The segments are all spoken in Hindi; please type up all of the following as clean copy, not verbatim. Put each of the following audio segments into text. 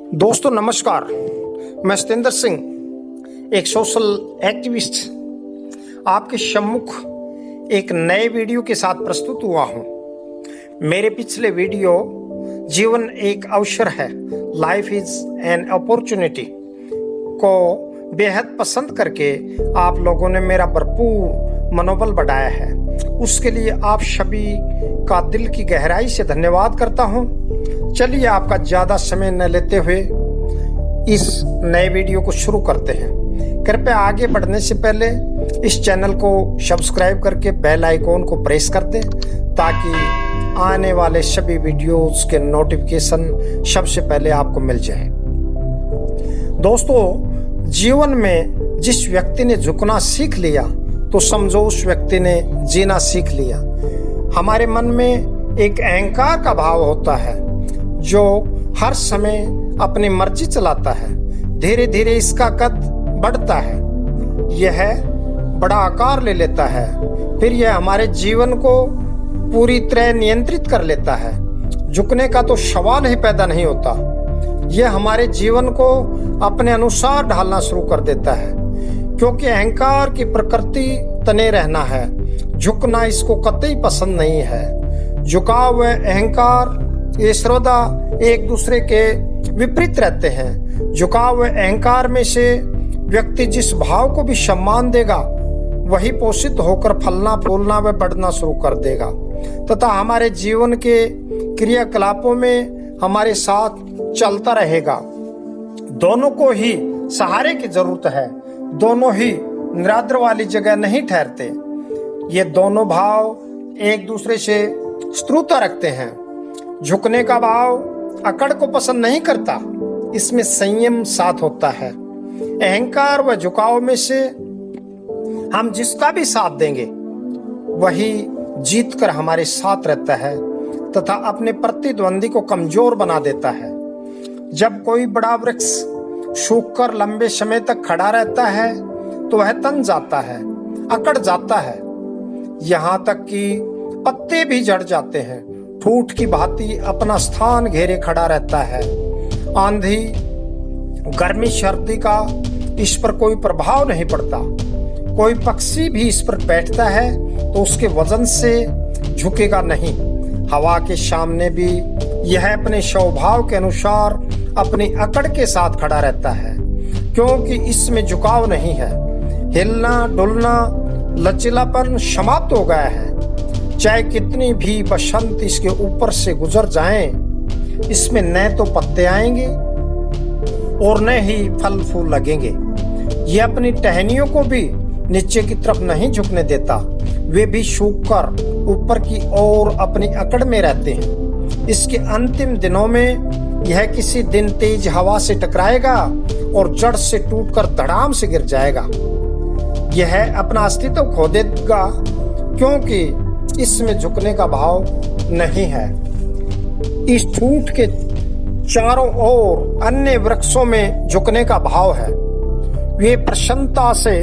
दोस्तों नमस्कार, मैं सतेंद्र सिंह एक सोशल एक्टिविस्ट आपके सम्मुख एक नए वीडियो के साथ प्रस्तुत हुआ हूं। मेरे पिछले वीडियो जीवन एक अवसर है, लाइफ इज एन अपॉर्चुनिटी को बेहद पसंद करके आप लोगों ने मेरा भरपूर मनोबल बढ़ाया है। उसके लिए आप सभी का दिल की गहराई से धन्यवाद करता हूं। चलिए आपका ज्यादा समय न लेते हुए इस नए वीडियो को शुरू करते हैं। कृपया आगे बढ़ने से पहले इस चैनल को सब्सक्राइब करके बेल आइकॉन को प्रेस कर दें ताकि आने वाले सभी वीडियोस के नोटिफिकेशन सबसे पहले आपको मिल जाए। दोस्तों, जीवन में जिस व्यक्ति ने झुकना सीख लिया तो समझो उस व्यक्ति ने जीना सीख लिया। हमारे मन में एक अहंकार का भाव होता है जो हर समय अपनी मर्जी चलाता है। धीरे धीरे इसका कद बढ़ता है, यह बड़ा आकार ले लेता है, फिर यह हमारे जीवन को पूरी तरह नियंत्रित कर लेता है। झुकने का तो सवाल ही पैदा नहीं होता। यह हमारे जीवन को अपने अनुसार ढालना शुरू कर देता है, क्योंकि अहंकार की प्रकृति तने रहना है। झुकना इसको कतई पसंद नहीं है। झुकाव व अहंकार ये सर्वदा एक दूसरे के विपरीत रहते हैं। झुकाव व अहंकार में से व्यक्ति जिस भाव को भी सम्मान देगा वही पोषित होकर फलना फूलना व बढ़ना शुरू कर देगा तथा हमारे जीवन के क्रियाकलापों में हमारे साथ चलता रहेगा। दोनों को ही सहारे की जरूरत है, दोनों ही निरादर वाली जगह नहीं ठहरते। ये दोनों भाव एक दूसरे से शत्रुता रखते हैं। झुकने का भाव अकड़ को पसंद नहीं करता, इसमें संयम साथ होता है। अहंकार व झुकाव में से हम जिसका भी साथ देंगे वही जीत कर हमारे साथ रहता है तथा अपने प्रतिद्वंदी को कमजोर बना देता है। जब कोई बड़ा वृक्ष सूखकर लंबे समय तक खड़ा रहता है तो वह तन जाता है, अकड़ जाता है, यहाँ तक कि पत्ते भी झड़ जाते हैं। ठूठ की भांति अपना स्थान घेरे खड़ा रहता है। आंधी, गर्मी, सर्दी का इस पर कोई प्रभाव नहीं पड़ता। कोई पक्षी भी इस पर बैठता है तो उसके वजन से झुकेगा नहीं। हवा के सामने भी यह अपने स्वभाव के अनुसार अपनी अकड़ के साथ खड़ा रहता है, क्योंकि इसमें झुकाव नहीं है। हिलना डुलना लचीलापन समाप्त हो गया है। चाहे कितनी भी बसंत इसके ऊपर से गुजर जाएं, इसमें न तो पत्ते आएंगे और न ही फल फूल लगेंगे। ये अपनी टहनियों को भी नीचे की तरफ नहीं झुकने देता, वे भी सूखकर ऊपर की ओर अपनी अकड़ में रहते हैं। इसके अंतिम दिनों में यह किसी दिन तेज हवा से टकराएगा और जड़ से टूटकर धड़ाम से गिर जाएगा। यह अपना अस्तित्व खो देगा, क्योंकि इसमें झुकने का भाव नहीं है। इस ठूठ के चारों ओर अन्य वृक्षों में झुकने का भाव है। वे प्रसन्नता से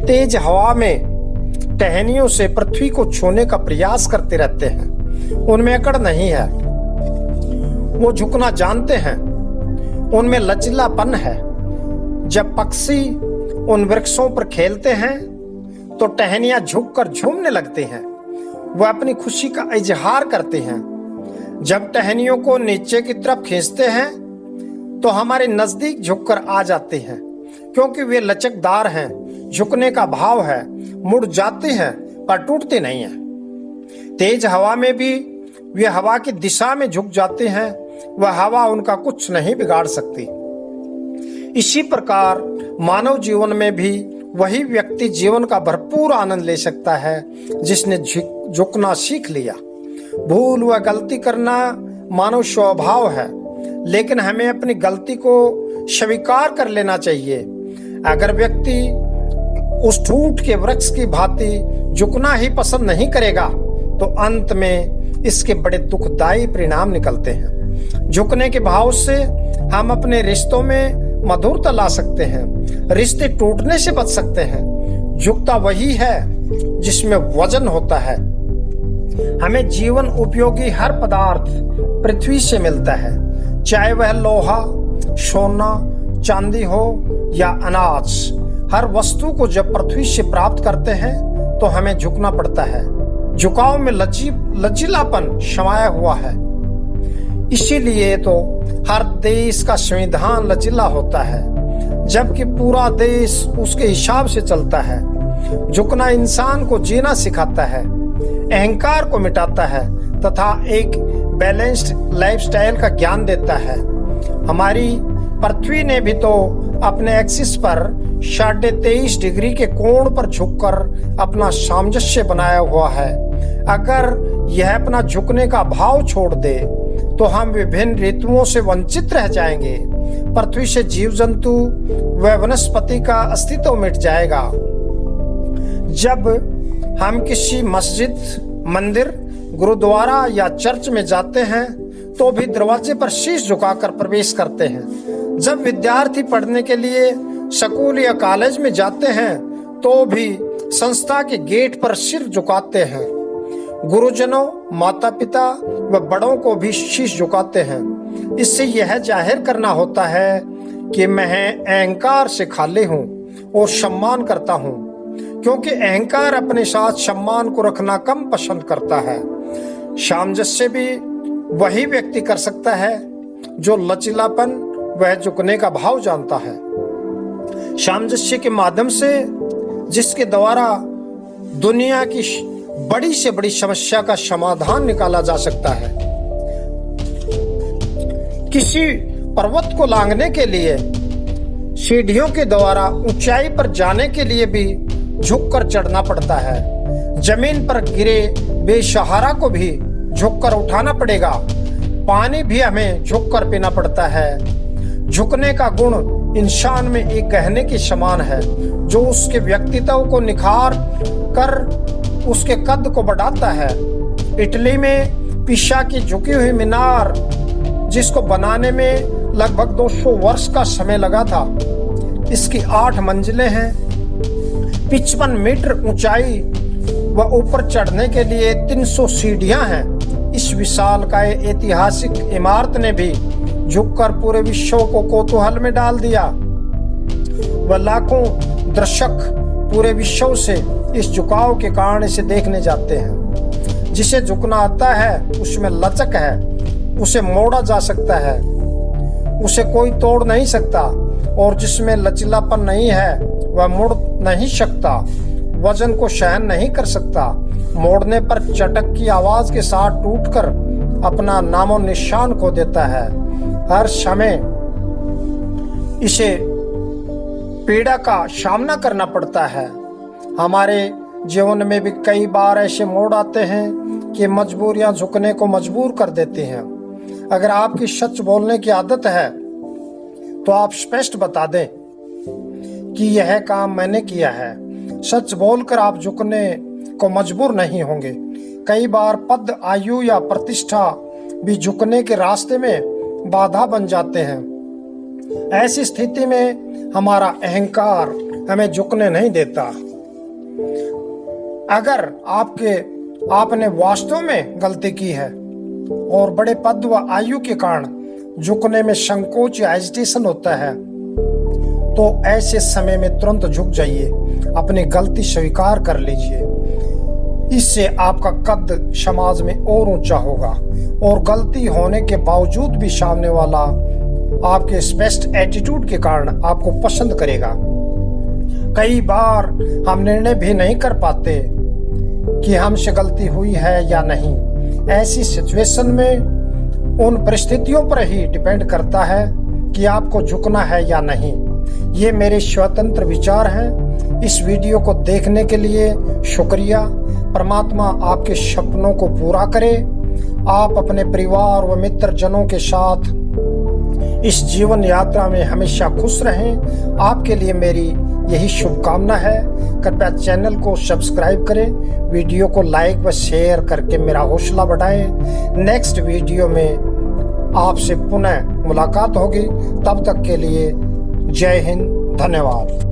तेज हवा में टहनियों से पृथ्वी को छूने का प्रयास करते रहते हैं। उनमें अकड़ नहीं है, वो झुकना जानते हैं। उनमें लचीलापन है। जब पक्षी उन वृक्षों पर खेलते हैं तो टहनियां झुककर झूमने लगते हैं। वह अपनी खुशी का इजहार करते हैं। जब टहनियों को नीचे की तरफ खींचते हैं तो हमारे नजदीक झुककर आ जाते हैं, क्योंकि वे लचकदार हैं। झुकने का भाव है, मुड़ जाते हैं पर टूटते नहीं हैं। तेज हवा में भी वे हवा की दिशा में झुक जाते हैं, वह हवा उनका कुछ नहीं बिगाड़ सकती। इसी प्रकार मानव जीवन में भी वही व्यक्ति जीवन का भरपूर आनंद ले सकता है जिसने झुकना सीख लिया। भूल व गलती करना मानव स्वभाव है, लेकिन हमें अपनी गलती को स्वीकार कर लेना चाहिए। अगर व्यक्ति उस ठूठ के वृक्ष की भांति झुकना ही पसंद नहीं करेगा तो अंत में इसके बड़े दुखदायी परिणाम निकलते हैं। झुकने के भाव से हम अपने रिश्तों में मधुरता ला सकते हैं, रिश्ते टूटने से बच सकते हैं। झुकता वही है जिसमें वजन होता है। हमें जीवन उपयोगी हर पदार्थ पृथ्वी से मिलता है, चाहे वह लोहा, सोना चांदी हो या अनाज, हर वस्तु को जब पृथ्वी से प्राप्त करते हैं तो हमें झुकना पड़ता है। झुकाव में लचीलापन समाया हुआ है। इसीलिए तो हर देश का संविधान लचीला होता है, जबकि पूरा देश उसके हिसाब से चलता है। झुकना इंसान को जीना सिखाता है, अहंकार को मिटाता है तथा एक बैलेंस्ड लाइफस्टाइल का ज्ञान देता है। हमारी पृथ्वी ने भी तो अपने एक्सिस पर 23.5 डिग्री के कोण पर झुककर अपना सामंजस्य बनाया हुआ है। अगर यह अपना झुकने का भाव छोड़ दे तो हम विभिन्न ऋतुओं से वंचित रह जाएंगे। पृथ्वी से जीव जंतु व वनस्पति का अस्तित्व मिट जाएगा। जब हम किसी मस्जिद, मंदिर, गुरुद्वारा या चर्च में जाते हैं तो भी दरवाजे पर शीश झुकाकर प्रवेश करते हैं। जब विद्यार्थी पढ़ने के लिए स्कूल या कॉलेज में जाते हैं तो भी संस्था के गेट पर सिर झुकाते हैं। गुरुजनों, माता पिता व बड़ों को भी शीश झुकाते हैं। इससे यह जाहिर करना होता है कि मैं अहंकार से खाली हूँ और सम्मान करता हूँ, क्योंकि अहंकार अपने साथ सम्मान को रखना कम पसंद करता है। सामंजस्य भी वही व्यक्ति कर सकता है जो लचीलापन वह झुकने का भाव जानता है। सामंजस्य के माध्यम से जिसके द्वारा दुनिया की बड़ी से बड़ी समस्या का समाधान निकाला जा सकता है। किसी पर्वत को लांघने के लिए सीढ़ियों के द्वारा ऊंचाई पर जाने के लिए भी झुककर चढ़ना पड़ता है। जमीन पर गिरे बेसहारा को भी झुककर उठाना पड़ेगा। पानी भी हमें झुककर पीना पड़ता है। झुकने का गुण इंसान में एक गहने के समान है, जो उसके व्यक्तित्व को निखार कर उसके कद को बढ़ाता है। इटली में पिसा की झुकी हुई मीनार, जिसको बनाने में लगभग 200 वर्ष का समय लगा था, इसकी 8 मंजिलें हैं, 55 मीटर ऊंचाई व ऊपर चढ़ने के लिए 300 सीढ़ियां हैं। इस विशालकाय ऐतिहासिक इमारत ने भी झुककर पूरे विश्व को कौतूहल में डाल दिया। वह लाखों दर्शक पूरे विश्व से इस झुकाव के कारण इसे देखने जाते हैं। जिसे झुकना आता है उसमें लचक है, उसे मोड़ा जा सकता है, उसे कोई तोड़ नहीं सकता। और जिसमें लचीलापन नहीं है वह मुड़ नहीं सकता, वजन को सहन नहीं कर सकता। मोड़ने पर चटक की आवाज के साथ टूटकर अपना नामो निशान खो देता है। हर समय इसे पीड़ा का सामना करना पड़ता है। हमारे जीवन में भी कई बार ऐसे मोड़ आते हैं कि मजबूरियां झुकने को मजबूर कर देती हैं। अगर आपकी सच बोलने की आदत है तो आप स्पष्ट बता दें कि यह काम मैंने किया है। सच बोलकर आप झुकने को मजबूर नहीं होंगे। कई बार पद, आयु या प्रतिष्ठा भी झुकने के रास्ते में बाधा बन जाते हैं। ऐसी स्थिति में हमारा अहंकार हमें झुकने नहीं देता। अगर आपने वास्तव में गलती की है और बड़े पद व आयु के कारण झुकने में संकोच या एजिटेशन होता है, तो ऐसे समय में तुरंत झुक जाइए, अपनी गलती स्वीकार कर लीजिए। इससे आपका कद समाज में और ऊंचा होगा और गलती होने के बावजूद भी सामने वाला आपके स्पष्ट एटीट्यूड के कारण आपको पसंद करेगा। कई बार हम निर्णय भी नहीं कर पाते कि हमसे गलती हुई है या नहीं। ऐसी सिचुएशन में उन परिस्थितियों पर ही डिपेंड करता है कि आपको झुकना है या नहीं। ये मेरे स्वतंत्र विचार हैं। इस वीडियो को देखने के लिए शुक्रिया। परमात्मा आपके सपनों को पूरा करे। आप अपने परिवार व मित्र जनों के साथ इस जीवन यात्रा में हमेशा खुश रहें। आपके लिए मेरी यही शुभकामना है। कृपया चैनल को सब्सक्राइब करें, वीडियो को लाइक व शेयर करके मेरा हौसला बढ़ाएं। नेक्स्ट वीडियो में आपसे पुनः मुलाकात होगी। तब तक के लिए जय हिंद, धन्यवाद।